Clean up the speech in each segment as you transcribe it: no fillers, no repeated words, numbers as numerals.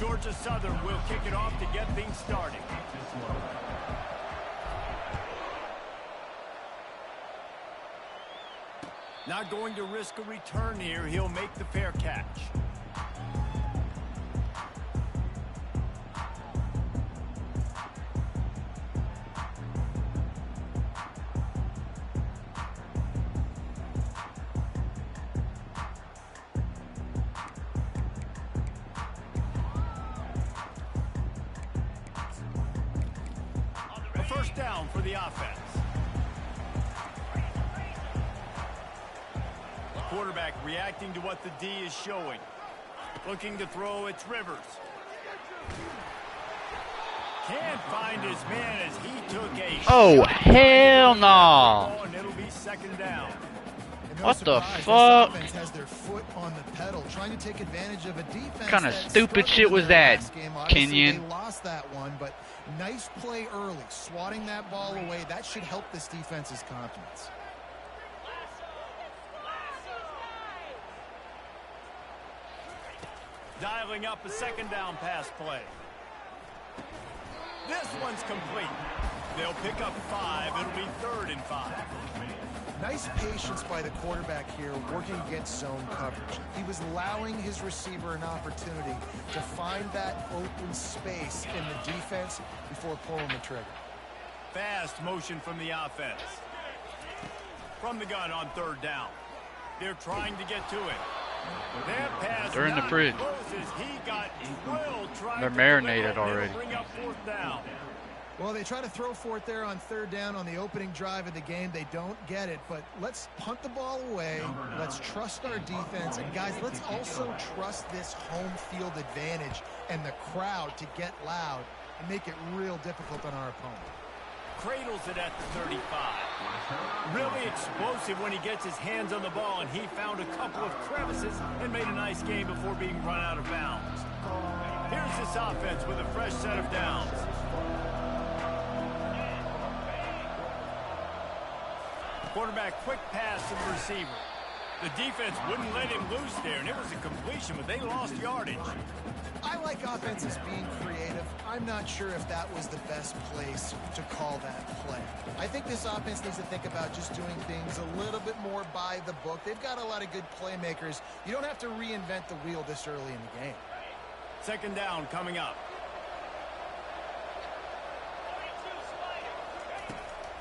Georgia Southern will kick it off to get things started. Not going to risk a return here. He'll make the fair catch. A first down for the offense. Quarterback reacting to what the D is showing. Looking to throw, it's Rivers. Can't find his man as he took a Oh, hell no. And it'll be second down. What the fuck? Has their foot on the pedal, trying to take advantage of a defense. What kind of stupid shit was that, Kenyon? They lost that one, but nice play early, swatting that ball away. That should help this defense's confidence. Dialing up a second down pass play. This one's complete. They'll pick up 5. It'll be 3rd and 5. Nice patience by the quarterback here, working against zone coverage. He was allowing his receiver an opportunity to find that open space in the defense before pulling the trigger. Fast motion from the offense. From the gun on 3rd down. They're trying to get to it. They're in the fridge. They're marinated already. Well, they try to throw for it there on 3rd down on the opening drive of the game. They don't get it, but let's punt the ball away. Let's trust our defense. And, guys, let's also trust this home field advantage and the crowd to get loud and make it real difficult on our opponent. Cradles it at the 35. Really explosive when he gets his hands on the ball, and he found a couple of crevices and made a nice game before being run out of bounds. Here's this offense with a fresh set of downs. Quarterback quick pass to the receiver. The defense wouldn't let him loose there, and it was a completion, but they lost yardage. I like offenses being creative. I'm not sure if that was the best place to call that play. I think this offense needs to think about just doing things a little bit more by the book. They've got a lot of good playmakers. You don't have to reinvent the wheel this early in the game. Second down coming up.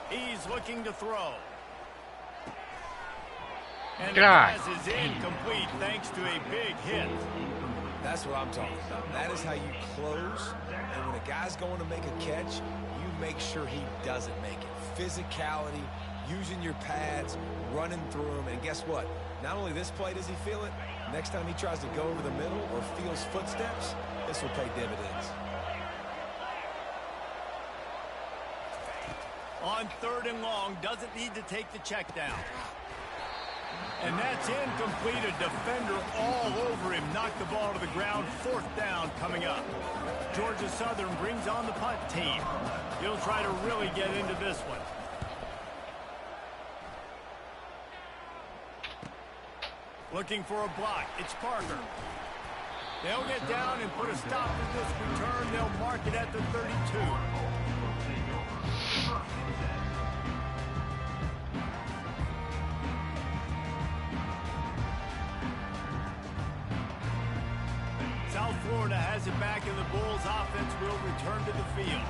He's looking to throw. And the pass is incomplete thanks to a big hit. That's what I'm talking about. That is how you close. And when a guy's going to make a catch, you make sure he doesn't make it. Physicality, using your pads, running through them. And guess what? Not only this play does he feel it, next time he tries to go over the middle or feels footsteps, this will pay dividends. On 3rd and long, doesn't need to take the check down. And that's incomplete. A defender all over him. Knocked the ball to the ground. 4th down coming up. Georgia Southern brings on the punt team. He'll try to really get into this one. Looking for a block. It's Parker. They'll get down and put a stop to this return. They'll mark it at the 32. South Florida has it back, and the Bulls offense will return to the field.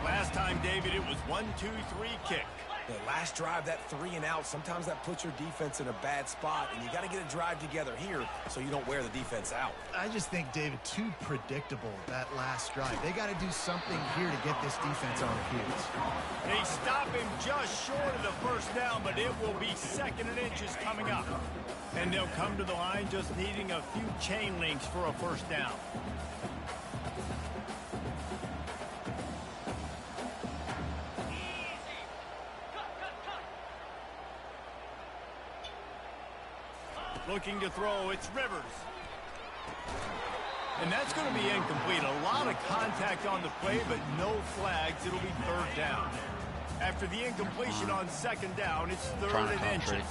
Last time, David, it was 1-2-3 kick. The last drive, that 3 and out, sometimes that puts your defense in a bad spot, and you got to get a drive together here so you don't wear the defense out. I just think, David, too predictable, that last drive. They got to do something here to get this defense on the heels. They stop him just short of the first down, but it will be 2nd and inches coming up. And they'll come to the line just needing a few chain links for a first down. Looking to throw, it's Rivers. And that's going to be incomplete. A lot of contact on the play, but no flags. It'll be 3rd down. After the incompletion on 2nd down, it's 3rd and inches.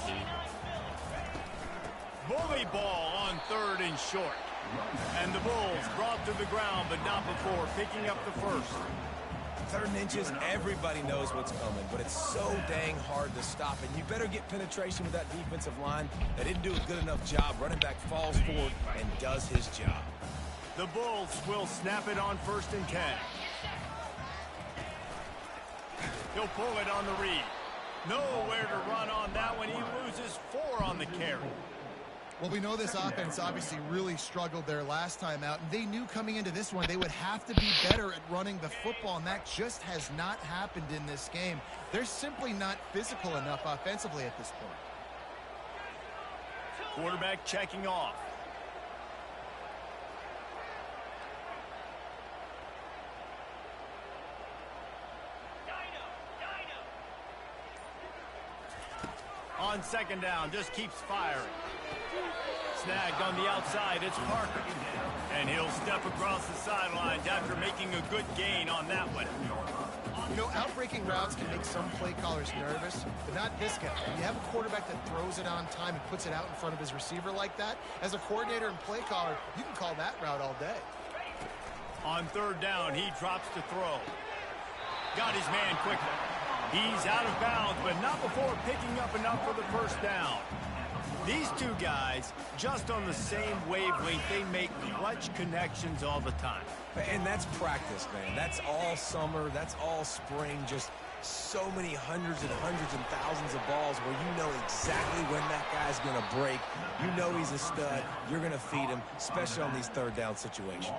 Bully ball on 3rd and short. And the Bulls brought to the ground, but not before picking up the first. 3rd and inches, everybody knows what's coming, but it's so dang hard to stop it. You better get penetration with that defensive line. They didn't do a good enough job. Running back falls forward and does his job. The Bulls will snap it on 1st and 10. He'll pull it on the read. Nowhere to run on that one. He loses 4 on the carry. Well, we know this offense obviously really struggled their last time out, and they knew coming into this one they would have to be better at running the football, and that just has not happened in this game. They're simply not physical enough offensively at this point. Quarterback checking off. On 2nd down, just keeps firing. Snagged on the outside, it's Parker. And he'll step across the sidelines after making a good gain on that one. You know, outbreaking routes can make some play callers nervous, but not this guy. When you have a quarterback that throws it on time and puts it out in front of his receiver like that, as a coordinator and play caller, you can call that route all day. On 3rd down, he drops to throw. Got his man quickly. He's out of bounds, but not before picking up enough for the 1st down. These two guys, just on the same wavelength, they make clutch connections all the time. And that's practice, man. That's all summer. That's all spring. Just so many hundreds and thousands of balls where you know exactly when that guy's going to break. You know he's a stud. You're going to feed him, especially on these 3rd down situations.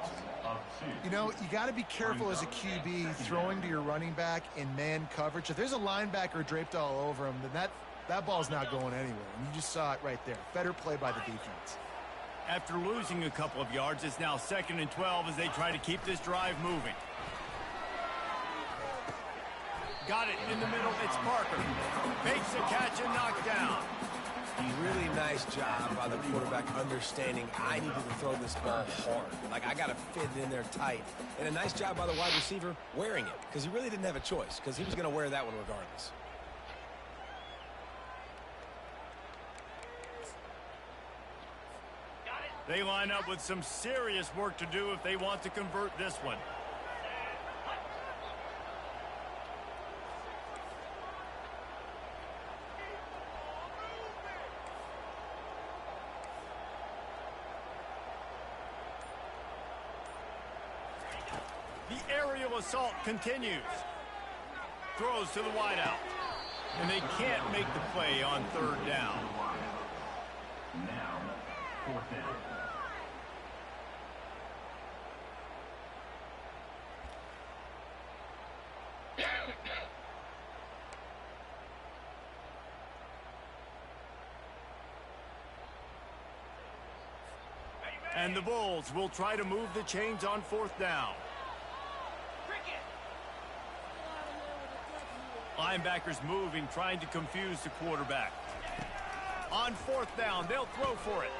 You know, you got to be careful as a QB throwing to your running back in man coverage. If there's a linebacker draped all over him, then that ball's not going anywhere. And you just saw it right there. Better play by the defense. After losing a couple of yards, it's now 2nd and 12 as they try to keep this drive moving. Got it in the middle. It's Parker. Makes a catch and knocked down. Really nice job by the quarterback understanding I needed to throw this ball hard. Like, I got to fit it in there tight. And a nice job by the wide receiver wearing it, because he really didn't have a choice, because he was going to wear that one regardless. They line up with some serious work to do if they want to convert this one. The aerial assault continues. Throws to the wideout. And they can't make the play on 3rd down. Now, 4th down. And the Bulls will try to move the chains on 4th down. Linebackers moving, trying to confuse the quarterback. On 4th down, they'll throw for it.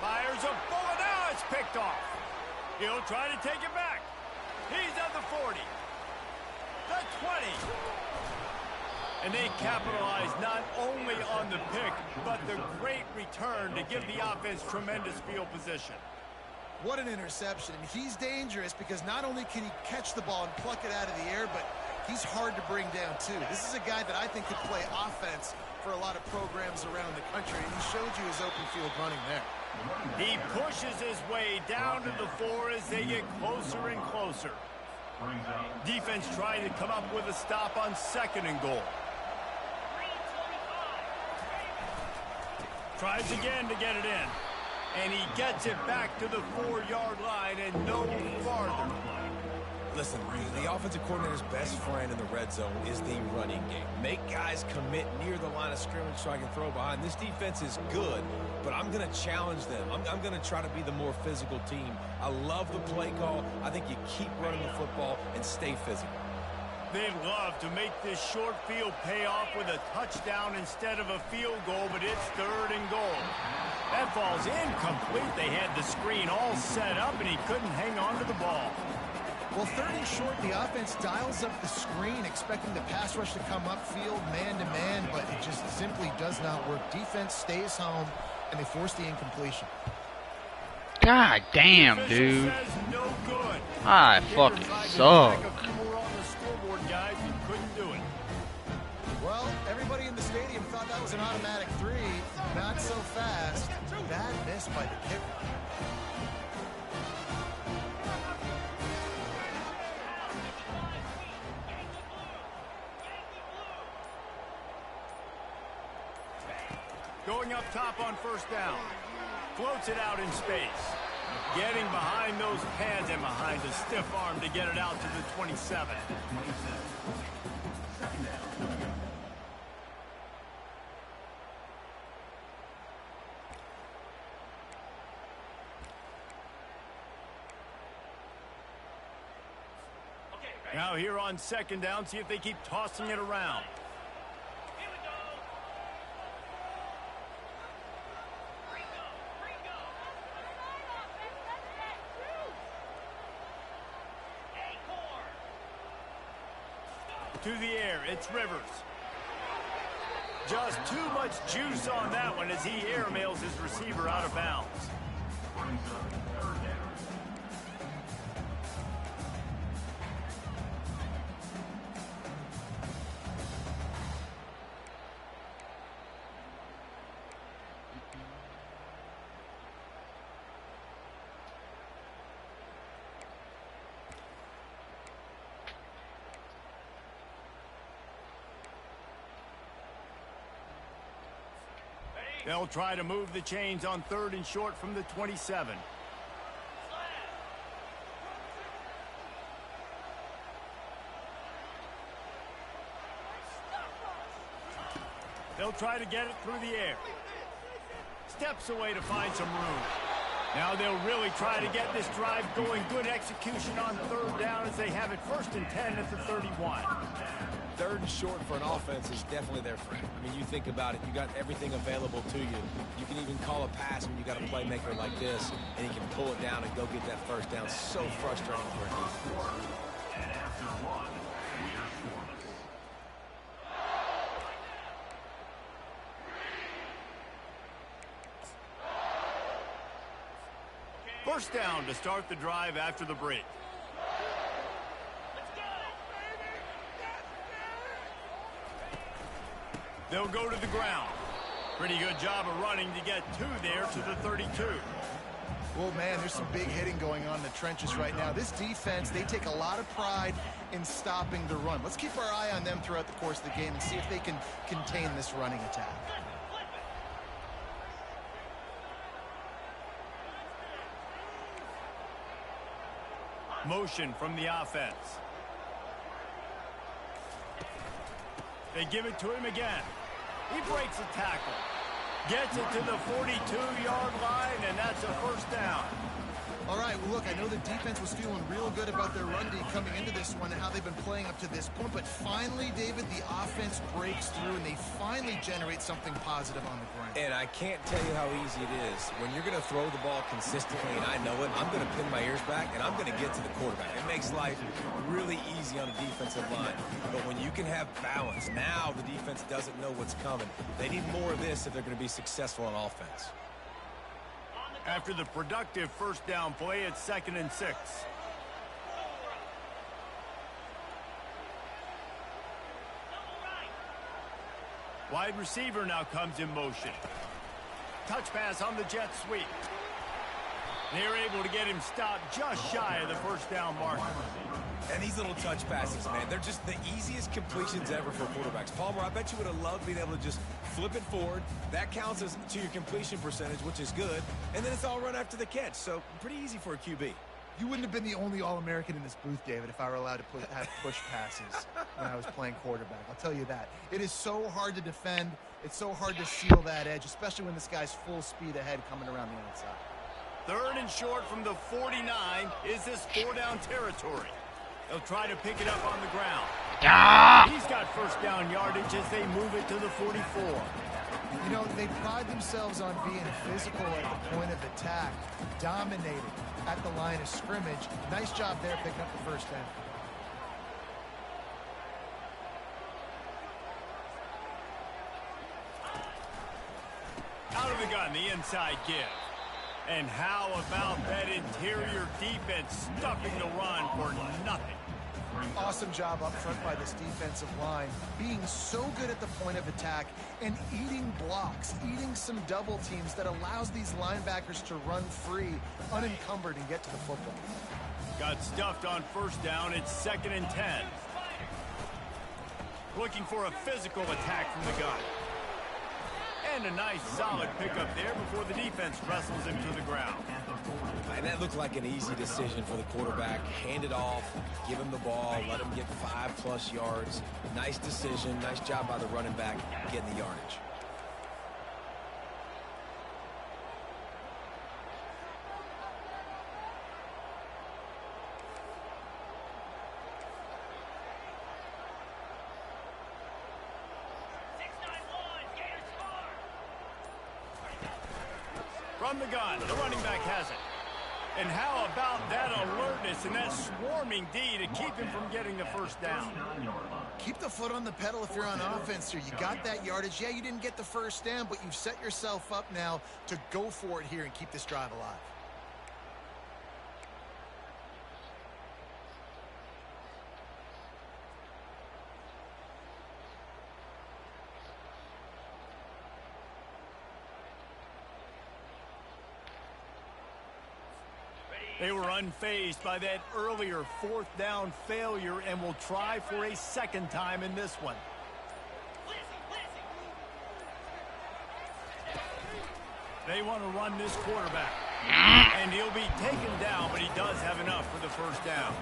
Fires a bullet. Now it's picked off. He'll try to take it back. He's at the 40. The 20. And they capitalize not only on the pick, but the great return to give the offense tremendous field position. What an interception. He's dangerous because not only can he catch the ball and pluck it out of the air, but he's hard to bring down, too. This is a guy that I think could play offense for a lot of programs around the country, and he showed you his open field running there. He pushes his way down to the 4 as they get closer and closer. Defense trying to come up with a stop on 2nd and goal. Tries again to get it in. And he gets it back to the 4-yard line and no farther. Listen, the offensive coordinator's best friend in the red zone is the running game. Make guys commit near the line of scrimmage so I can throw behind. This defense is good, but I'm going to challenge them. I'm going to try to be the more physical team. I love the play call. I think you keep running the football and stay physical. They'd love to make this short field pay off with a touchdown instead of a field goal, but it's 3rd and goal. That ball's incomplete. They had the screen all set up, and he couldn't hang on to the ball. Well, 3rd and short, the offense dials up the screen, expecting the pass rush to come upfield man-to-man, but it just simply does not work. Defense stays home, and they force the incompletion. God damn, Official dude. says no good. I Kicker fucking tried to suck. tack a few more on the scoreboard, guys, and couldn't do it. Well, everybody in the stadium thought that was an automatic 3. Not so fast. Bad miss by the kicker. Going up top on first down. Floats it out in space. Getting behind those pads and behind the stiff arm to get it out to the 27. Now here on second down, see if they keep tossing it around. To the air, it's Rivers. Just too much juice on that one as he airmails his receiver out of bounds. They'll try to move the chains on 3rd and short from the 27. They'll try to get it through the air. Steps away to find some room. Now they'll really try to get this drive going. Good execution on 3rd down as they have it 1st and 10 at the 31. 3rd and short for an offense is definitely their friend. I mean, you think about it, you got everything available to you. You can even call a pass when you got a playmaker like this, and he can pull it down and go get that 1st down. So frustrating for a defense. First down to start the drive after the break. They'll go to the ground. Pretty good job of running to get 2 there to the 32. Well, man, there's some big hitting going on in the trenches right now. This defense, they take a lot of pride in stopping the run. Let's keep our eye on them throughout the course of the game and see if they can contain this running attack. Motion from the offense. They give it to him again. He breaks a tackle. Gets it to the 42-yard line, and that's a 1st down. All right, well, look, I know the defense was feeling real good about their run D coming into this one and how they've been playing up to this point, but finally, David, the offense breaks through, and they finally generate something positive on the ground. And I can't tell you how easy it is. When you're going to throw the ball consistently, and I know it, I'm going to pin my ears back, and I'm going to get to the quarterback. It makes life really easy on a defensive line. But when you can have balance, now the defense doesn't know what's coming. They need more of this if they're going to be successful on offense. After the productive 1st down play, it's 2nd and 6. Wide receiver now comes in motion. Touch pass on the jet sweep. They're able to get him stopped just shy of the 1st down marker. And these little touch passes, man, they're just the easiest completions ever for quarterbacks. Palmer, I bet you would have loved being able to just flip it forward. That counts as to your completion percentage, which is good. And then it's all run after the catch. So pretty easy for a QB. You wouldn't have been the only All-American in this booth, David, if I were allowed to have push passes when I was playing quarterback. I'll tell you that. It is so hard to defend. It's so hard to seal that edge, especially when this guy's full speed ahead coming around the outside. 3rd and short from the 49. Is this 4-down territory? They'll try to pick it up on the ground. He's got 1st down yardage as they move it to the 44. You know, they pride themselves on being physical at the point of attack, dominating at the line of scrimmage. Nice job there picking up the 1st down. Out of the gun, the inside give. And how about that interior defense stuffing the run for nothing? Awesome job up front by this defensive line, being so good at the point of attack and eating blocks, eating some double teams that allows these linebackers to run free, unencumbered, and get to the football. Got stuffed on first down. It's 2nd and 10. Looking for a physical attack from the gun. And a nice solid pickup there before the defense wrestles him to the ground. And that looked like an easy decision for the quarterback. Hand it off, give him the ball, let him get 5+ yards. Nice decision. Nice job by the running back getting the yardage. From the gun, the running back has it. And how about that alertness and that swarming D to keep him from getting the first down? Keep the foot on the pedal if you're on offense here. You got that yardage. Yeah, you didn't get the first down, but you've set yourself up now to go for it here and keep this drive alive. They were unfazed by that earlier 4th down failure and will try for a second time in this one. They want to run this quarterback. And he'll be taken down, but he does have enough for the first down.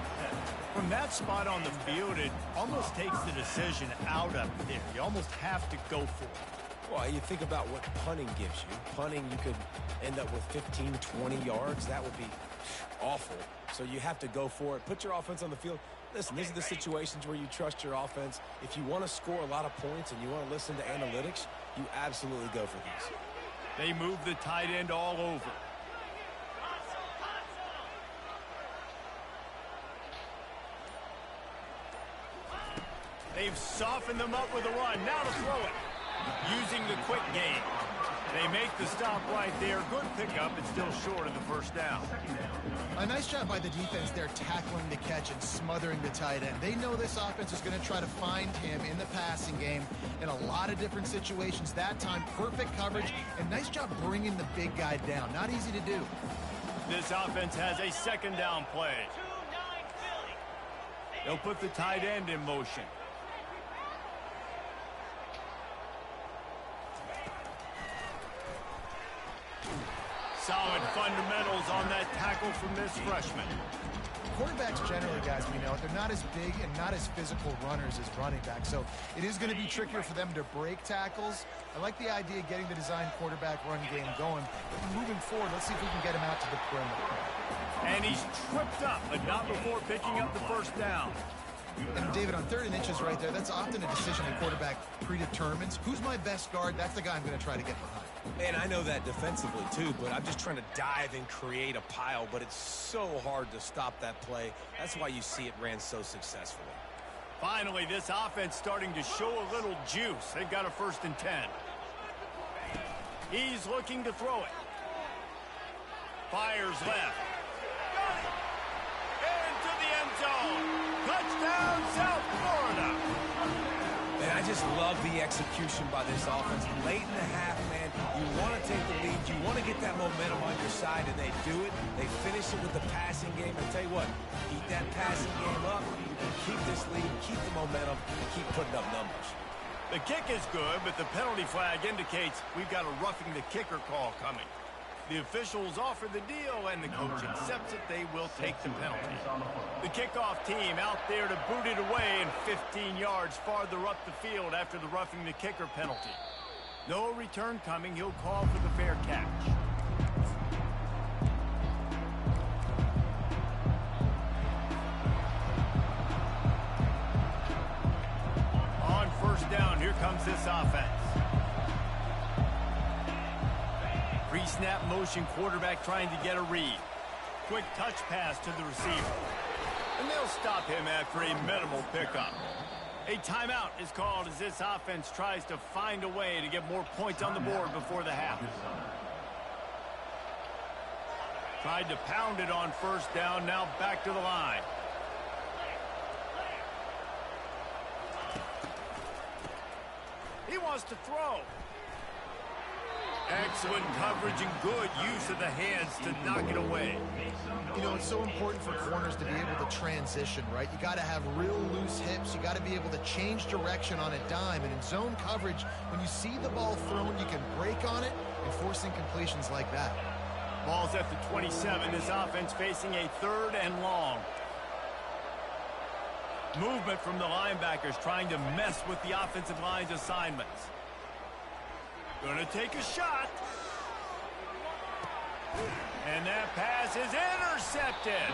From that spot on the field, it almost takes the decision out of there. You almost have to go for it. Well, you think about what punting gives you. Punting, you could end up with 15, 20 yards. That would be awful. So you have to go for it. Put your offense on the field. Listen, these are the situations where you trust your offense. If you want to score a lot of points and you want to listen to analytics, you absolutely go for these. They move the tight end all over. They've softened them up with a run. Now to throw it. Using the quick game. They make the stop right there. Good pickup. It's still short of the first down. A nice job by the defense there, tackling the catch and smothering the tight end. They know this offense is going to try to find him in the passing game in a lot of different situations. That time, perfect coverage, and nice job bringing the big guy down. Not easy to do. This offense has a second down play. They'll put the tight end in motion. Solid fundamentals on that tackle from this freshman. Quarterbacks generally, guys, we know, they're not as big and not as physical runners as running backs, so it is going to be trickier for them to break tackles. I like the idea of getting the design quarterback run game going, but moving forward, let's see if we can get him out to the perimeter. And he's tripped up, but not before picking up the first down. And David, on 3rd and inches right there, that's often a decision a quarterback predetermines. Who's my best guard? That's the guy I'm going to try to get behind. And I know that defensively too, but I'm just trying to dive and create a pile, but it's so hard to stop that play. That's why you see it ran so successfully. Finally, this offense starting to show a little juice. They've got a 1st and 10. He's looking to throw it. Fires left. Into the end zone. Touchdown, South Florida. And I just love the execution by this offense. Late in the half, man, you want to take the lead. You want to get that momentum on your side, and they do it. They finish it with the passing game. And tell you what, keep that passing game up. You can keep this lead, keep the momentum, and keep putting up numbers. The kick is good, but the penalty flag indicates we've got a roughing the kicker call coming. The officials offer the deal, and the coach accepts it. They will take the penalty. The kickoff team out there to boot it away and 15 yards farther up the field after the roughing the kicker penalty. No return coming. He'll call for the fair catch. On first down, here comes this offense. Pre-snap motion, quarterback trying to get a read. Quick touch pass to the receiver. And they'll stop him after a minimal pickup. A timeout is called as this offense tries to find a way to get more points on the board before the half. Tried to pound it on first down, now back to the line. He wants to throw. Excellent coverage and good use of the hands to knock it away. You know, it's so important for corners to be able to transition, right? You got to have real loose hips. You got to be able to change direction on a dime. And in zone coverage, when you see the ball thrown, you can break on it and force incompletions like that. Ball's at the 27. This offense facing a 3rd and long. Movement from the linebackers trying to mess with the offensive line's assignments. Gonna take a shot. And that pass is intercepted.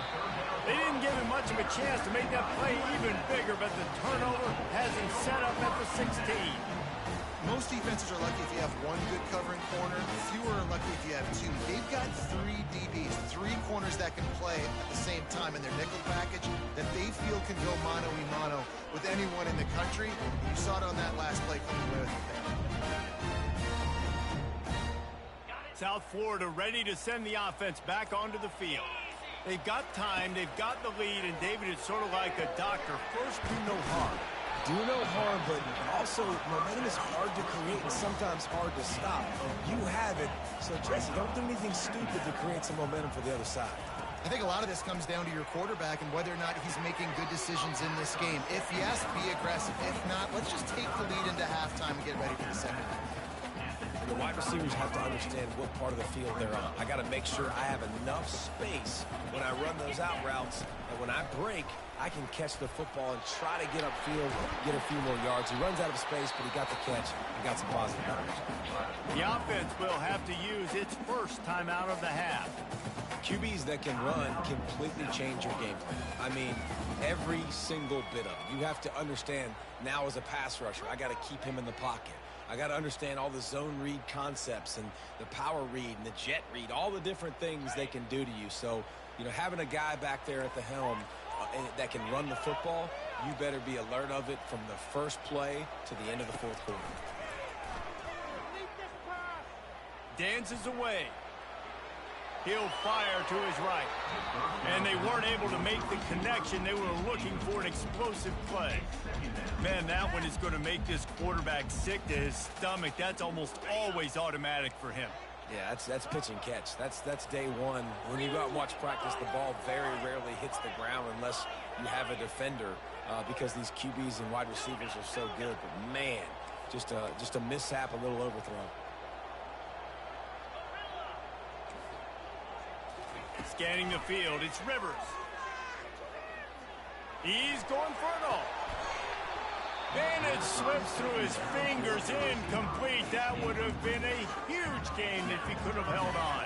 They didn't give him much of a chance to make that play even bigger, but the turnover has him set up at the 16. Most defenses are lucky if you have one good covering corner. Fewer are lucky if you have two. They've got 3 DBs, 3 corners that can play at the same time in their nickel package that they feel can go mano-a-mano with anyone in the country. You saw it on that last play coming away with it there. South Florida ready to send the offense back onto the field. They've got time, they've got the lead, and David, it's sort of like a doctor. First, do no harm. Do no harm, but also momentum is hard to create and sometimes hard to stop. You have it, so Jesse, don't do anything stupid to create some momentum for the other side. I think a lot of this comes down to your quarterback and whether or not he's making good decisions in this game. If yes, be aggressive. If not, let's just take the lead into halftime and get ready for the second half. The wide receivers have to understand what part of the field they're on. I got to make sure I have enough space when I run those out routes, and when I break, I can catch the football and try to get upfield, get a few more yards. He runs out of space, but he got the catch and got some positive numbers. The offense will have to use its first time out of the half. QBs that can run completely change your game plan. I mean, every single bit of it. You have to understand now as a pass rusher, I got to keep him in the pocket. I got to understand all the zone read concepts and the power read and the jet read, all the different things they can do to you. So, you know, having a guy back there at the helm that can run the football, you better be alert of it from the first play to the end of the 4th quarter. Dances away. He'll fire to his right. And they weren't able to make the connection. They were looking for an explosive play. Man, that one is going to make this quarterback sick to his stomach. That's almost always automatic for him. Yeah, that's pitch and catch. That's day one. When you go out and watch practice, the ball very rarely hits the ground unless you have a defender because these QBs and wide receivers are so good. But, man, just a mishap, a little overthrow. Scanning the field, it's Rivers. He's going for it all. And it slips through his fingers, incomplete. That would have been a huge game if he could have held on.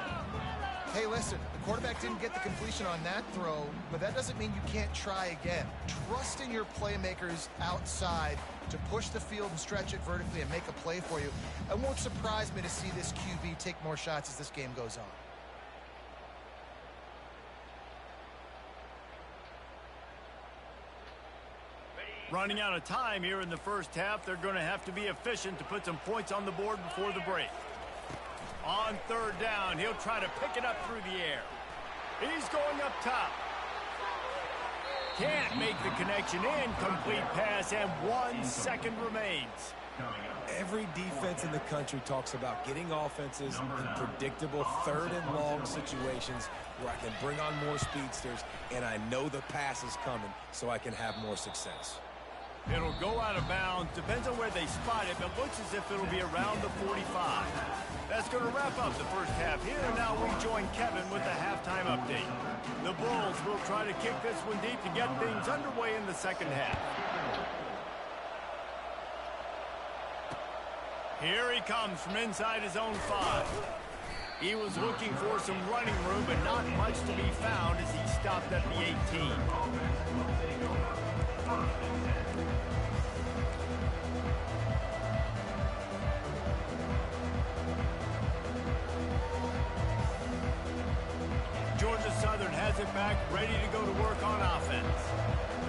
Hey, listen, the quarterback didn't get the completion on that throw, but that doesn't mean you can't try again. Trust in your playmakers outside to push the field and stretch it vertically and make a play for you. It won't surprise me to see this QB take more shots as this game goes on. Running out of time here in the first half. They're going to have to be efficient to put some points on the board before the break. On 3rd down, he'll try to pick it up through the air. He's going up top. Can't make the connection. Incomplete pass, and 1 second remains. Every defense in the country talks about getting offenses in predictable 3rd and long situations where I can bring on more speedsters, and I know the pass is coming, so I can have more success. It'll go out of bounds. Depends on where they spot it, but looks as if it'll be around the 45. That's going to wrap up the first half here. And now we join Kevin with the halftime update. The Bulls will try to kick this one deep to get things underway in the second half. Here he comes from inside his own 5. He was looking for some running room, but not much to be found as he stopped at the 18. Georgia Southern has it back, ready to go to work on offense.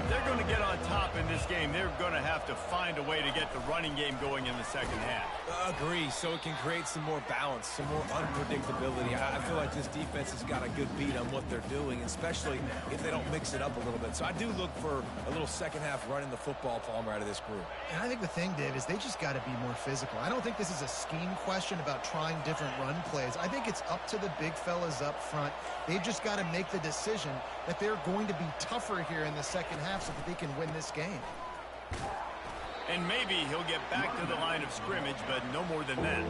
If they're going to get on top in this game, they're going to have to find a way to get the running game going in the second half. Agree, so it can create some more balance, some more unpredictability. I feel like this defense has got a good beat on what they're doing, especially if they don't mix it up a little bit. So I do look for a little second half running the football, Palmer, out of this group. And I think the thing, Dave, is they just got to be more physical. I don't think this is a scheme question about trying different run plays. I think it's up to the big fellas up front. They've just got to make the decision that they're going to be tougher here in the second half so that they can win this game. And maybe he'll get back to the line of scrimmage, but no more than that.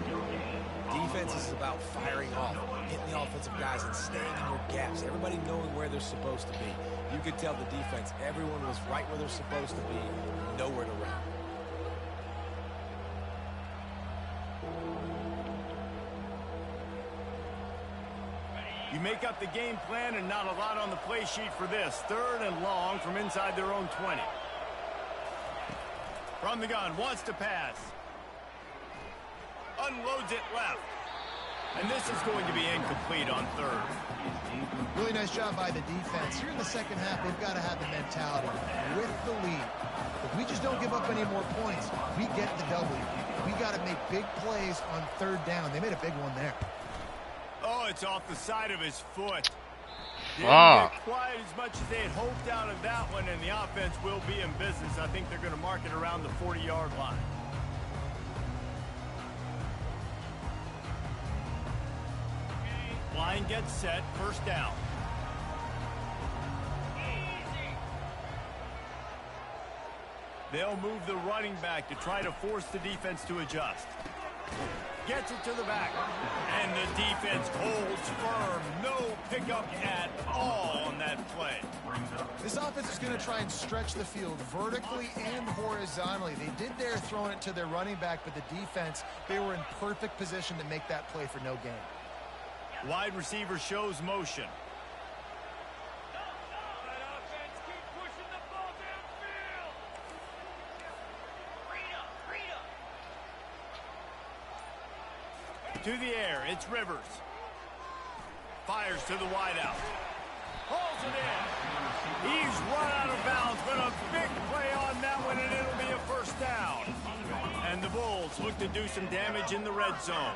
Defense is about firing off, hitting the offensive guys and staying in your gaps. Everybody knowing where they're supposed to be. You could tell the defense, everyone was right where they're supposed to be, nowhere to run. You make up the game plan and not a lot on the play sheet for this. 3rd and long from inside their own 20. From the gun, wants to pass. Unloads it left. And this is going to be incomplete on 3rd. Really nice job by the defense. Here in the second half, they've got to have the mentality with the lead. If we just don't give up any more points, we get the W. We got to make big plays on 3rd down. They made a big one there. Oh, it's off the side of his foot. Didn't Fuck. get quite as much as they had hoped out of that one, and the offense will be in business. I think they're going to mark it around the 40-yard line. Line gets set, 1st down. They'll move the running back to try to force the defense to adjust. Gets it to the back. And the defense holds firm. No pickup at all on that play. This offense is going to try and stretch the field vertically and horizontally. They did their throwing it to their running back, but the defense, they were in perfect position to make that play for no gain. Wide receiver shows motion. To the air, it's Rivers. Fires to the wideout. Pulls it in. He's run out of bounds, but a big play on that one, and it'll be a 1st down. And the Bulls look to do some damage in the red zone.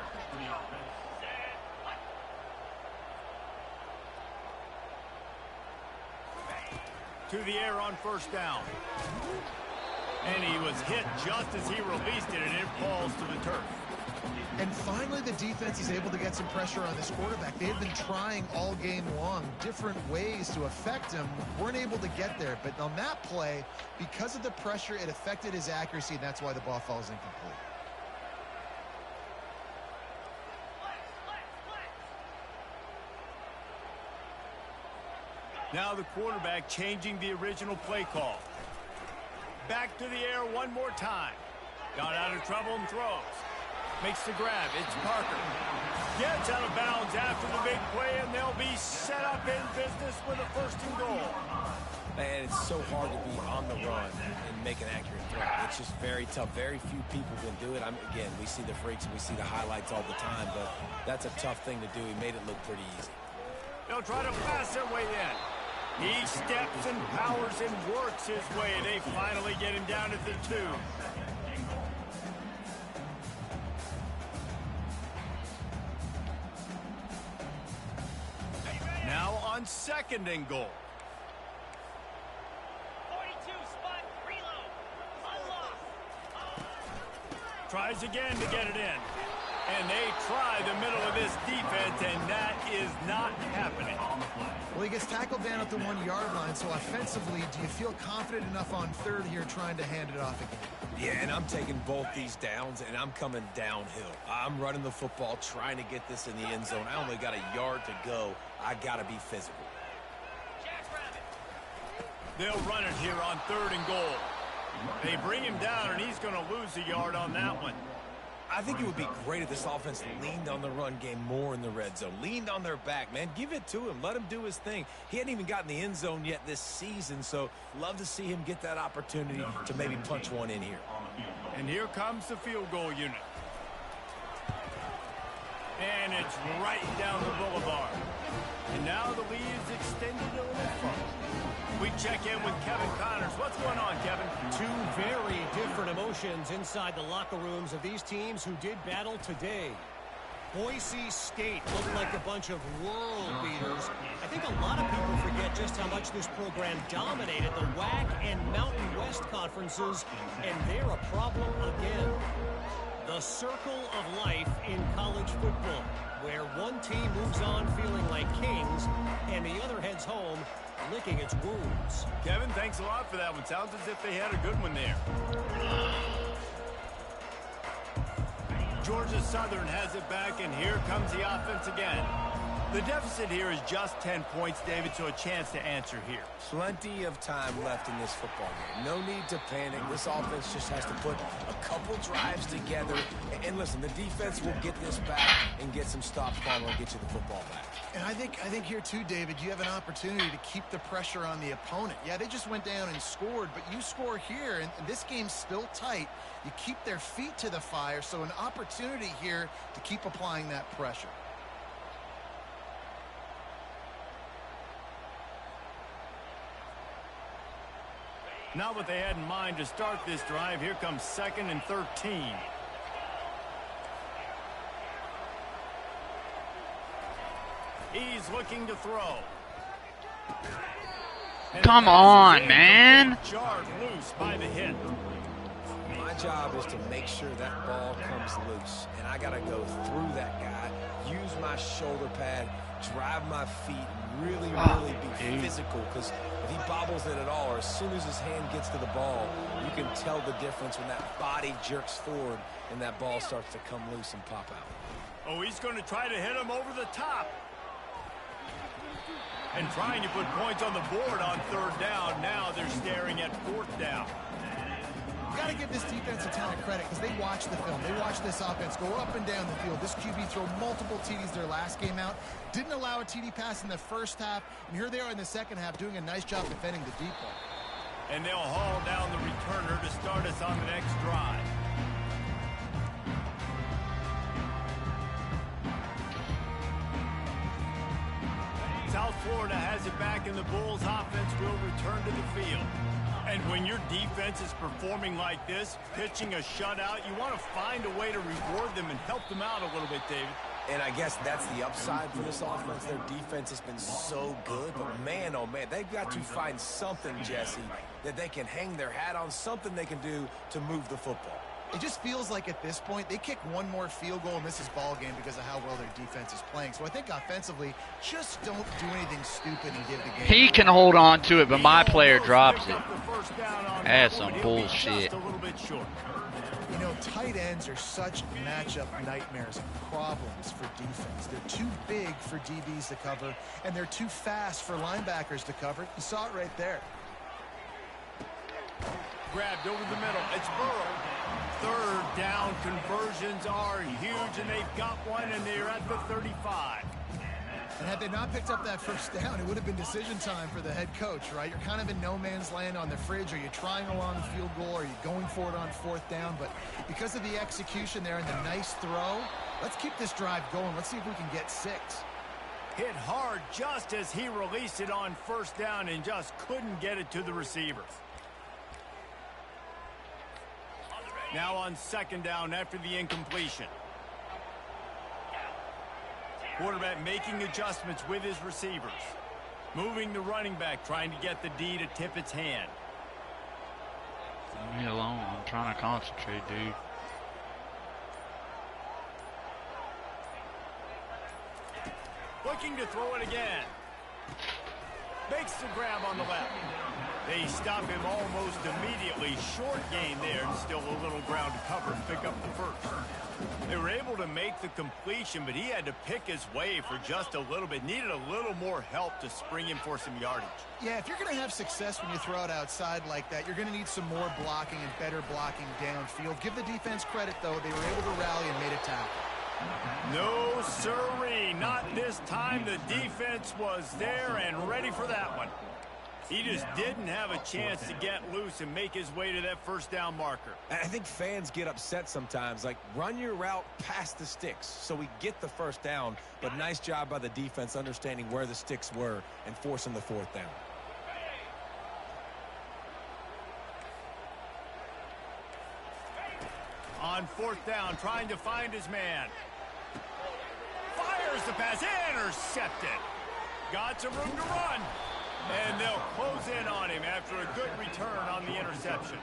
To the air on 1st down. And he was hit just as he released it, and it falls to the turf. And finally, the defense is able to get some pressure on this quarterback. They've been trying all game long different ways to affect him. Weren't able to get there. But on that play, because of the pressure, it affected his accuracy, and that's why the ball falls incomplete. Now the quarterback changing the original play call. Back to the air one more time. Got out of trouble and throws. Makes the grab. It's Parker. Gets out of bounds after the big play, and they'll be set up in business with a 1st and goal. Man, it's so hard to be on the run and make an accurate throw. It's just very tough. Very few people can do it. Again, we see the freaks and we see the highlights all the time, but that's a tough thing to do. He made it look pretty easy. They'll try to pass their way in. He steps and powers and works his way. They finally get him down at the 2. Now on 2nd and goal. 42 spot reload. Unlock. Tries again to get it in. And they try the middle of this defense, and that is not happening. Well, he gets tackled down at the 1-yard line, so offensively, do you feel confident enough on 3rd here trying to hand it off again? Yeah, and I'm taking both these downs, and I'm coming downhill. I'm running the football, trying to get this in the end zone. I only got a yard to go. I got to be physical. They'll run it here on 3rd and goal. They bring him down, and he's going to lose a yard on that one. I think it would be great if this offense leaned on the run game more in the red zone. Leaned on their back, man. Give it to him. Let him do his thing. He hadn't even gotten the end zone yet this season, so love to see him get that opportunity to maybe punch one in here. And here comes the field goal unit. And it's right down the boulevard. And now the lead is extended a little further. We check in with Kevin Connors. What's going on, Kevin? Two very different emotions inside the locker rooms of these teams who did battle today. Boise State looked like a bunch of world beaters. I think a lot of people forget just how much this program dominated the WAC and Mountain West conferences, and they're a problem again. The circle of life in college football, where one team moves on feeling like kings and the other heads home licking its wounds. Kevin, thanks a lot for that one. Sounds as if they had a good one there. Georgia Southern has it back, and here comes the offense again. The deficit here is just 10 points, David, so a chance to answer here. Plenty of time left in this football game. No need to panic. This offense just has to put a couple drives together. And listen, the defense will get this back and get some stops, Palmer, and get you the football back. And I think here too, David, you have an opportunity to keep the pressure on the opponent. Yeah, they just went down and scored, but you score here, and this game's still tight. You keep their feet to the fire, so an opportunity here to keep applying that pressure. Now what they had in mind to start this drive, here comes 2nd and 13. He's looking to throw. And Come on, man. Jarred loose by the hit. My job is to make sure that ball comes loose, and I got to go through that guy, use my shoulder pad, drive my feet, really be physical, because if he bobbles it at all, or as soon as his hand gets to the ball, you can tell the difference when that body jerks forward and that ball starts to come loose and pop out. Oh, he's going to try to hit him over the top. And trying to put points on the board on 3rd down. Now they're staring at 4th down. You got to give this defense a ton of credit because they watch the film. They watch this offense go up and down the field. This QB throw multiple TDs their last game out. Didn't allow a TD pass in the first half. And here they are in the second half doing a nice job defending the deep ball. And they'll haul down the returner to start us on the next drive. South Florida has it back, and the Bulls offense will return to the field. And when your defense is performing like this, pitching a shutout, you want to find a way to reward them and help them out a little bit, David. And I guess that's the upside for this offense. Their defense has been so good, but man, oh man, they've got to find something, Jesse, that they can hang their hat on, something they can do to move the football. It just feels like at this point, they kick one more field goal and this is ball game because of how well their defense is playing. So I think offensively, just don't do anything stupid and give the game. He can hold on to it, but my player drops it. That's some bullshit. You know, tight ends are such matchup nightmares and problems for defense. They're too big for DBs to cover, and they're too fast for linebackers to cover. You saw it right there. Grabbed over the middle. It's Burrow. 3rd down conversions are huge, and they've got one, and they're at the 35. And had they not picked up that 1st down, it would have been decision time for the head coach, right? You're kind of in no man's land on the fridge. Are you trying a long field goal? Are you going for it on 4th down? But because of the execution there and the nice throw, let's keep this drive going. Let's see if we can get 6. Hit hard just as he released it on 1st down and just couldn't get it to the receivers. Now on 2nd down after the incompletion. Quarterback making adjustments with his receivers. Moving the running back, trying to get the D to tip its hand. Leave me alone. I'm trying to concentrate, dude. Looking to throw it again. Makes the grab on the left. They stop him almost immediately. Short gain there, and still a little ground to cover and pick up the 1st. They were able to make the completion, but he had to pick his way for just a little bit. Needed a little more help to spring him for some yardage. Yeah, if you're going to have success when you throw it outside like that, you're going to need some more blocking and better blocking downfield. Give the defense credit, though. They were able to rally and made a tackle. No sirree, not this time. The defense was there and ready for that one. He just didn't have a chance to get loose and make his way to that first down marker. And I think fans get upset sometimes, like run your route past the sticks so we get the first down, but nice job by the defense understanding where the sticks were and forcing the fourth down. On fourth down, trying to find his man. Fires the pass, intercepted. Got some room to run. And they'll close in on him after a good return on the interception.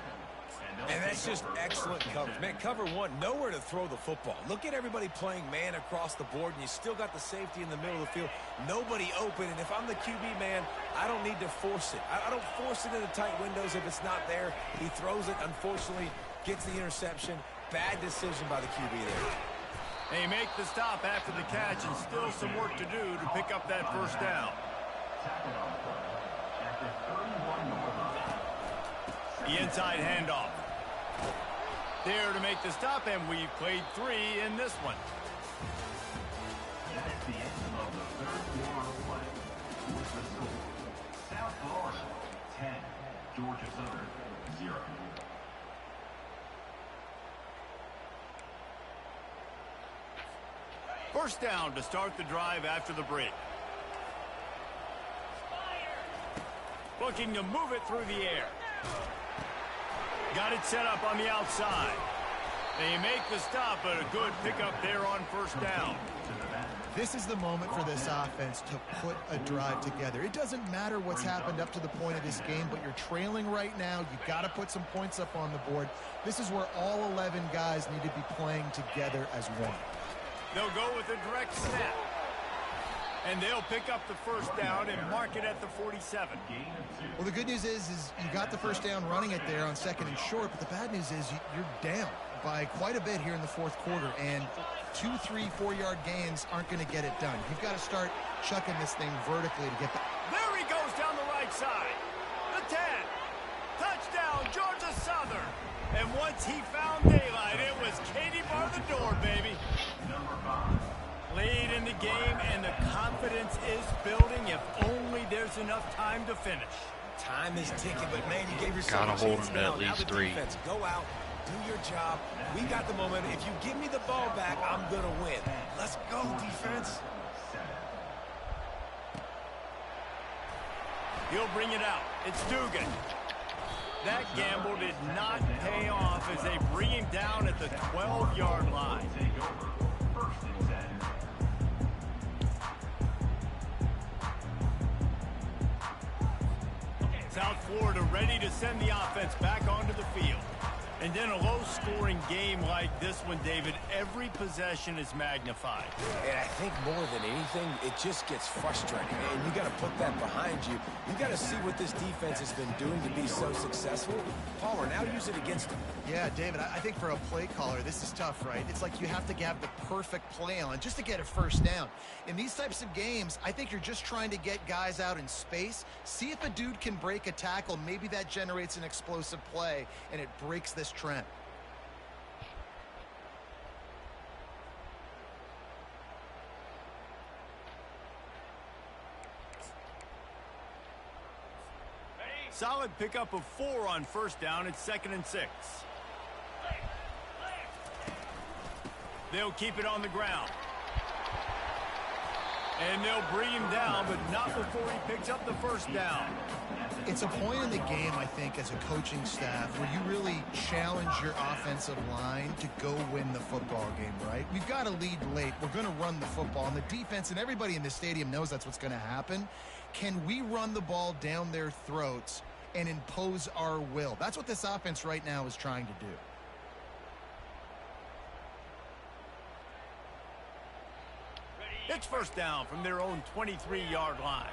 And that's just excellent coverage. Man, cover one, nowhere to throw the football. Look at everybody playing man across the board, and you still got the safety in the middle of the field. Nobody open, and if I'm the QB, man, I don't need to force it. I don't force it into tight windows if it's not there. He throws it, unfortunately, gets the interception. Bad decision by the QB there. They make the stop after the catch, and still some work to do to pick up that first down. The inside handoff. There to make the stop, and we've played 3 in this one. That is the end of the third quarter of play. With the score, South Florida 10, Georgia Southern 0. First down to start the drive after the break. Looking to move it through the air. Got it set up on the outside. They make the stop, but a good pickup there on first down. This is the moment for this offense to put a drive together. It doesn't matter what's happened up to the point of this game, but you're trailing right now. You've got to put some points up on the board. This is where all 11 guys need to be playing together as one. They'll go with a direct snap. And they'll pick up the first down and mark it at the 47. Well, the good news is you got the first down running it there on second and short, but the bad news is you're down by quite a bit here in the fourth quarter, and 2, 3, 4-yard gains aren't going to get it done. You've got to start chucking this thing vertically to get back. There he goes down the right side. The 10. Touchdown, Georgia Southern. And once he found daylight, it was Katie bar the door, baby. Lead in the game, and the confidence is building if only there's enough time to finish. Time is ticking, but man, you gave yourself Gotta a hold chance him to now. at Now least the 3. defense, go out, do your job. We got the momentum. If you give me the ball back, I'm going to win. Let's go, defense. He'll bring it out. It's Dugan. That gamble did not pay off as they bring him down at the 12-yard line. South Florida ready to send the offense back onto the field. And in a low-scoring game like this one, David, every possession is magnified. And I think more than anything, it just gets frustrating. And you got to put that behind you. You got to see what this defense has been doing to be so successful. Palmer, now use it against them. Yeah, David, I think for a play caller, this is tough, right? It's like you have to have the perfect play on just to get a first down. In these types of games, I think you're just trying to get guys out in space, see if a dude can break a tackle. Maybe that generates an explosive play, and it breaks this trend. Solid pickup of 4 on first down. It's 2nd and 6. They'll keep it on the ground. And they'll bring him down, but not before he picks up the first down. It's a point in the game, I think, as a coaching staff, where you really challenge your offensive line to go win the football game, right? We've got to lead late. We're going to run the football. And the defense and everybody in the stadium knows that's what's going to happen. Can we run the ball down their throats and impose our will? That's what this offense right now is trying to do. It's first down from their own 23-yard line.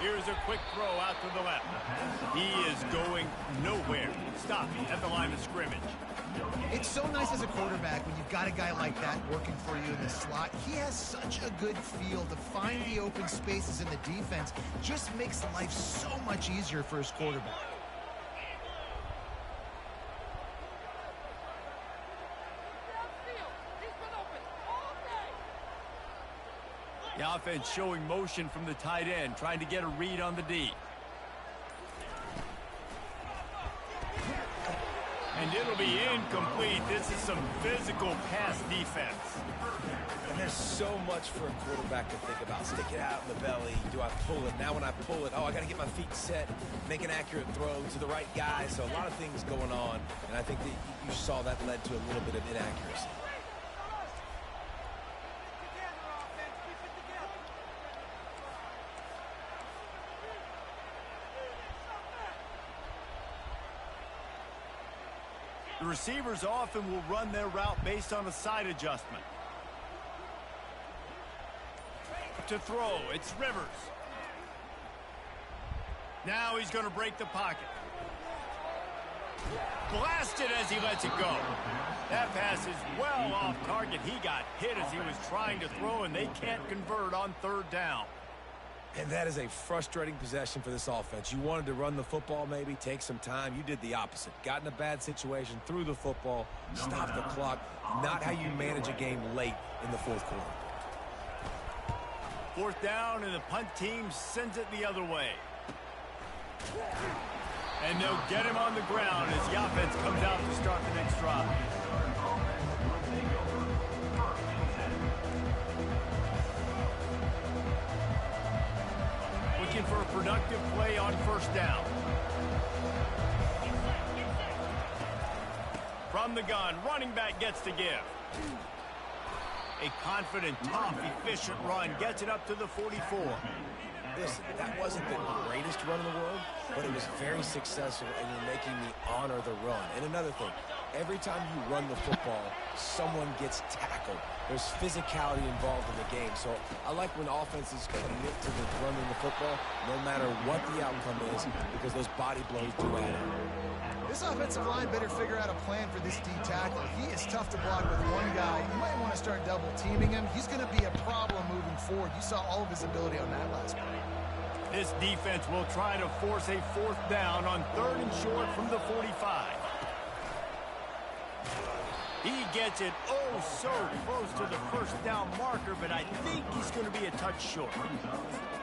Here's a quick throw out to the left. He is going nowhere. Stopping at the line of scrimmage. It's so nice as a quarterback when you've got a guy like that working for you in the slot. He has such a good feel to find the open spaces in the defense. Just makes life so much easier for his quarterback. The offense showing motion from the tight end, trying to get a read on the D. And it'll be incomplete. This is some physical pass defense. And there's so much for a quarterback to think about. Stick it out in the belly. Do I pull it? Now when I pull it, oh, I got to get my feet set, make an accurate throw to the right guy. So a lot of things going on. And I think that you saw that led to a little bit of inaccuracy. The receivers often will run their route based on a side adjustment. To throw, it's Rivers. Now he's going to break the pocket. Blasted as he lets it go. That pass is well off target. He got hit as he was trying to throw, and they can't convert on third down. And that is a frustrating possession for this offense. You wanted to run the football, maybe take some time. You did the opposite. Got in a bad situation, threw the football, stopped the clock. Not how you manage a game late in the fourth quarter. Fourth down, and the punt team sends it the other way. And they'll get him on the ground as the offense comes out to start the next drive. Looking for a productive play on first down. From the gun, running back gets to give. A confident, tough, efficient run gets it up to the 44. Listen, that wasn't the greatest run in the world, but it was very successful, and you're making me honor the run. And another thing, every time you run the football, someone gets tackled. There's physicality involved in the game. So I like when offenses commit to the running the football, no matter what the outcome is, because those body blows do add up. This offensive line better figure out a plan for this D tackle. He is tough to block with one guy. You might want to start double teaming him. He's going to be a problem moving forward. You saw all of his ability on that last play. This defense will try to force a fourth down on third and short from the 45. He gets it oh so close to the first down marker, but I think he's going to be a touch short.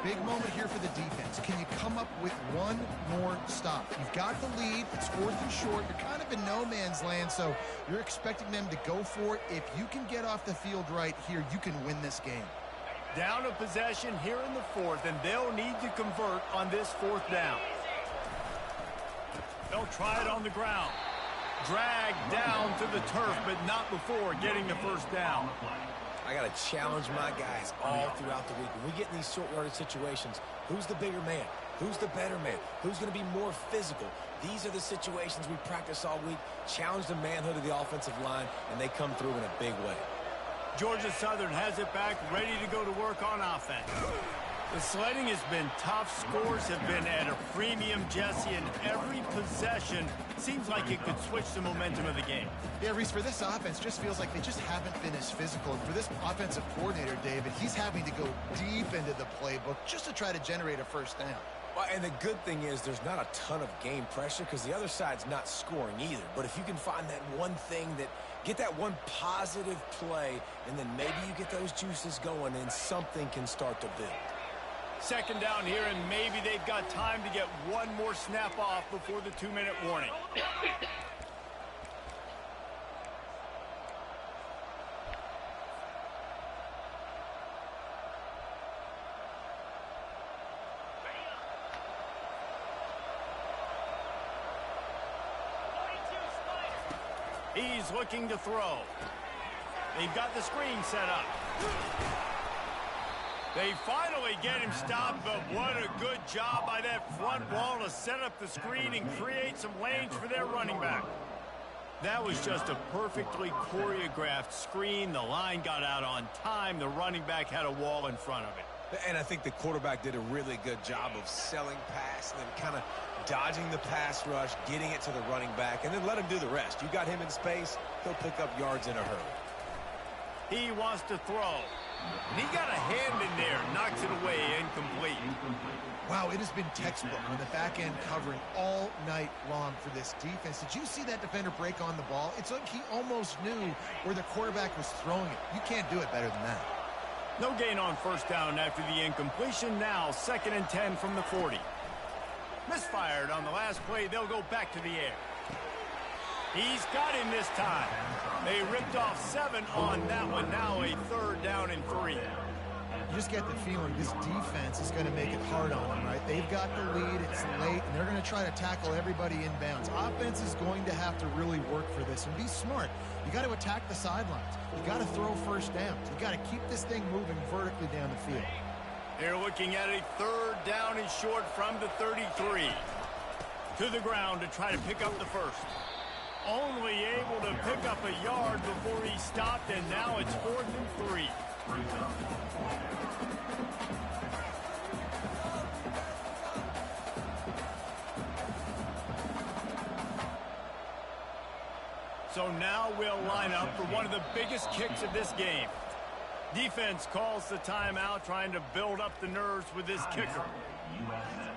Big moment here for the defense. Can you come up with one more stop? You've got the lead. It's fourth and short. You're kind of in no man's land, so you're expecting them to go for it. If you can get off the field right here, you can win this game. Down a possession here in the fourth, and they'll need to convert on this fourth down. They'll try it on the ground. Dragged down to the turf, but not before getting the first down. I got to challenge my guys all throughout the week. When we get in these short yardage situations, who's the bigger man? Who's the better man? Who's going to be more physical? These are the situations we practice all week. Challenge the manhood of the offensive line, and they come through in a big way. Georgia Southern has it back, ready to go to work on offense. The sledding has been tough. Scores have been at a premium, Jesse, and every possession seems like it could switch the momentum of the game. Yeah, Reese, for this offense, just feels like they just haven't been as physical. And for this offensive coordinator, David, he's having to go deep into the playbook just to try to generate a first down. Well, and the good thing is there's not a ton of game pressure because the other side's not scoring either. But if you can find that one thing that get that one positive play, and then maybe you get those juices going and something can start to build. Second down here, and maybe they've got time to get one more snap off before the 2-minute warning. He's looking to throw. They've got the screen set up. They finally get him stopped, but what a good job by that front wall to set up the screen and create some lanes for their running back. That was just a perfectly choreographed screen. The line got out on time. The running back had a wall in front of it. And I think the quarterback did a really good job of selling pass and then kind of dodging the pass rush, getting it to the running back, and then let him do the rest. You got him in space, he'll pick up yards in a hurry. He wants to throw. And he got a hand in there, knocks it away, incomplete. Wow, it has been textbook on the back end covering all night long for this defense. Did you see that defender break on the ball? It's like he almost knew where the quarterback was throwing it. You can't do it better than that. No gain on first down after the incompletion. Now 2nd and 10 from the 40. Misfired on the last play. They'll go back to the air. He's got him this time. They ripped off 7 on that one. Now a 3rd down and 3. You just get the feeling this defense is going to make it hard on them, right? They've got the lead, it's late, and they're going to try to tackle everybody inbounds. Offense is going to have to really work for this and be smart. You got to attack the sidelines. You got to throw first downs. You got to keep this thing moving vertically down the field. They're looking at a 3rd down and short from the 33. To the ground to try to pick up the first. Only able to pick up a yard before he stopped, and now it's 4th and 3. So now we'll line up for one of the biggest kicks of this game. Defense calls the timeout, trying to build up the nerves with this kicker. USF.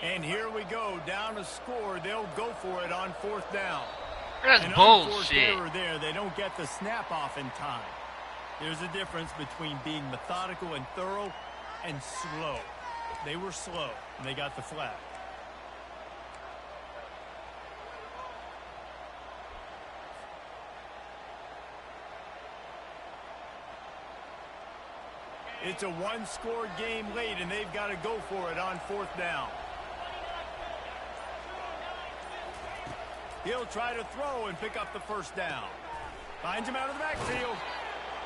And here we go, down to score. They'll go for it on 4th down. That's An bullshit. unforced error there. They don't get the snap off in time. There's a difference between being methodical and thorough and slow. They were slow, and they got the flag. It's a one-score game late, and they've got to go for it on 4th down. He'll try to throw and pick up the first down. Finds him out of the backfield.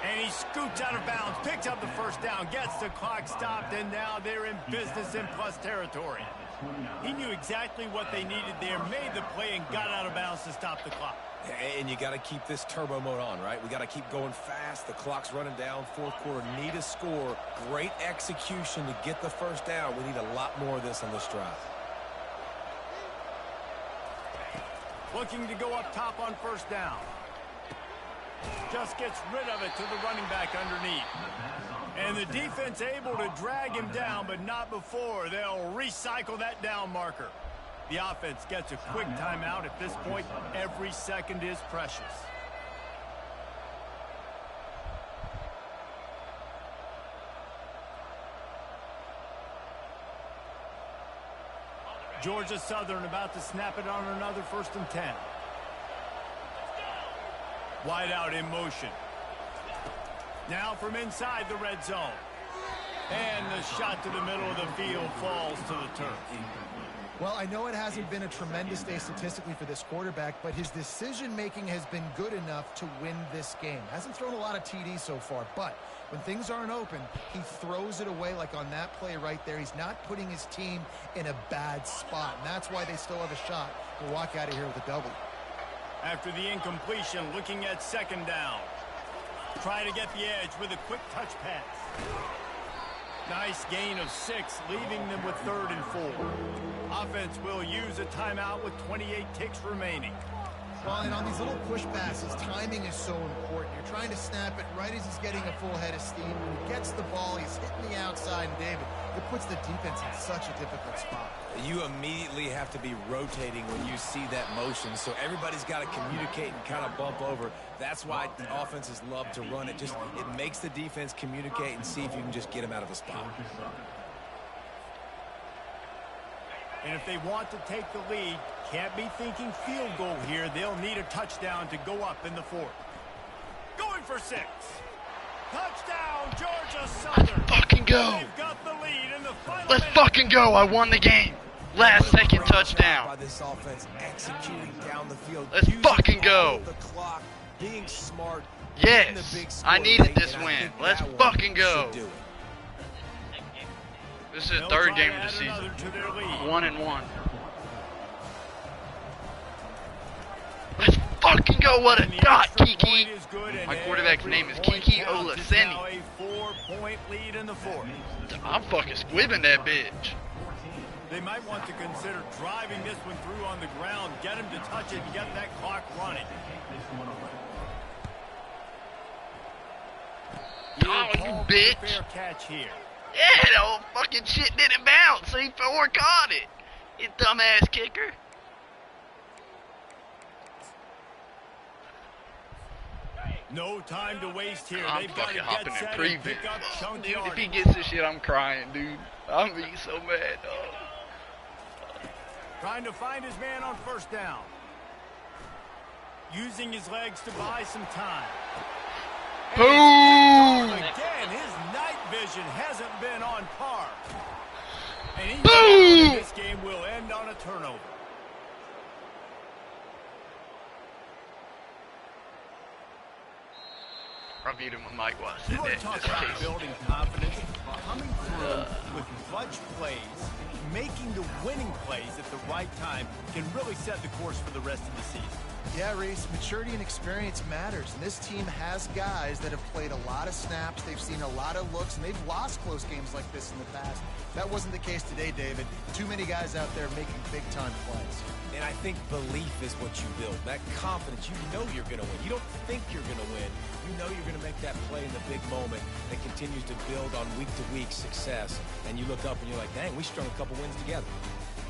And he scoots out of bounds, picks up the first down, gets the clock stopped, and now they're in business in plus territory. He knew exactly what they needed there, made the play, and got out of bounds to stop the clock. And you got to keep this turbo mode on, right? We got to keep going fast. The clock's running down. 4th quarter, need a score. Great execution to get the first down. We need a lot more of this on this drive. Looking to go up top on first down. Just gets rid of it to the running back underneath. And the defense able to drag him down, but not before. They'll recycle that down marker. The offense gets a quick timeout. At this point, every second is precious. Georgia Southern about to snap it on another 1st and 10. Wide out in motion. Now from inside the red zone. And the shot to the middle of the field falls to the turf. Well, I know it hasn't been a tremendous day statistically for this quarterback, but his decision-making has been good enough to win this game. Hasn't thrown a lot of TDs so far, but when things aren't open, he throws it away like on that play right there. He's not putting his team in a bad spot, and that's why they still have a shot to walk out of here with a W. After the incompletion, looking at 2nd down. Trying to get the edge with a quick touch pass. Nice gain of 6, leaving them with 3rd and 4. Offense will use a timeout with 28 ticks remaining. Well, and on these little push passes, timing is so important. You're trying to snap it right as he's getting a full head of steam. When he gets the ball, he's hitting the outside, and David, it puts the defense in such a difficult spot. You immediately have to be rotating when you see that motion, so everybody's got to communicate and kind of bump over. That's why offenses love to run it. It makes the defense communicate and see if you can just get him out of a spot. And if they want to take the lead, can't be thinking field goal here. They'll need a touchdown to go up in the 4th. Going for 6. Touchdown, Georgia Southern. Let's fucking go. They've got the lead in the final Let's minute. fucking go. I won the game. Last second touchdown. By this offense executing down the field. Let's using fucking all go. of the clock, being smart. Yes, getting the big score I needed late, this and I win. think Let's that one fucking go. should do it. This is the They'll 3rd try game to of the add season. another to their lead. 1-1. Let's fucking go. What a And the dot, extra Kiki. point is good, and My quarterback's every name is point Kiki counts. It's Olaseni. now a 4-point lead in the fourth. I'm fucking squibbing that bitch. They might want to consider driving this one through on the ground, get him to touch it, and get that clock running. Oh, you bitch. Fair catch here. Yeah, the old fucking shit didn't bounce. C4 caught it. You dumbass kicker. No time to waste here. I'm They've got to fucking hopping get in set preview. and pick up chunk Dude, if yardage. he gets this shit, I'm crying, dude. I'm being so mad, dog. Trying to find his man on first down. Using his legs to buy some time. Boom! Again, his night vision hasn't been on par. And he's Boom! this game will end on a turnover. I beat him with Mike while I You said want that. to talk Just about in case. building confidence, coming through with clutch plays, making the winning plays at the right time can really set the course for the rest of the season. Yeah, Reese, maturity and experience matters, and this team has guys that have played a lot of snaps, they've seen a lot of looks, and they've lost close games like this in the past. That wasn't the case today, David. Too many guys out there making big-time plays. And I think belief is what you build. That confidence, you know you're going to win. You don't think you're going to win. You know you're going to make that play in the big moment that continues to build on week-to-week success. And you look up and you're like, dang, we strung a couple wins together.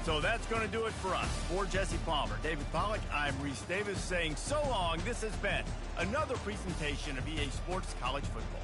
So that's going to do it for us. For Jesse Palmer, David Pollack, I'm Reese Davis saying so long. This has been another presentation of EA Sports College Football.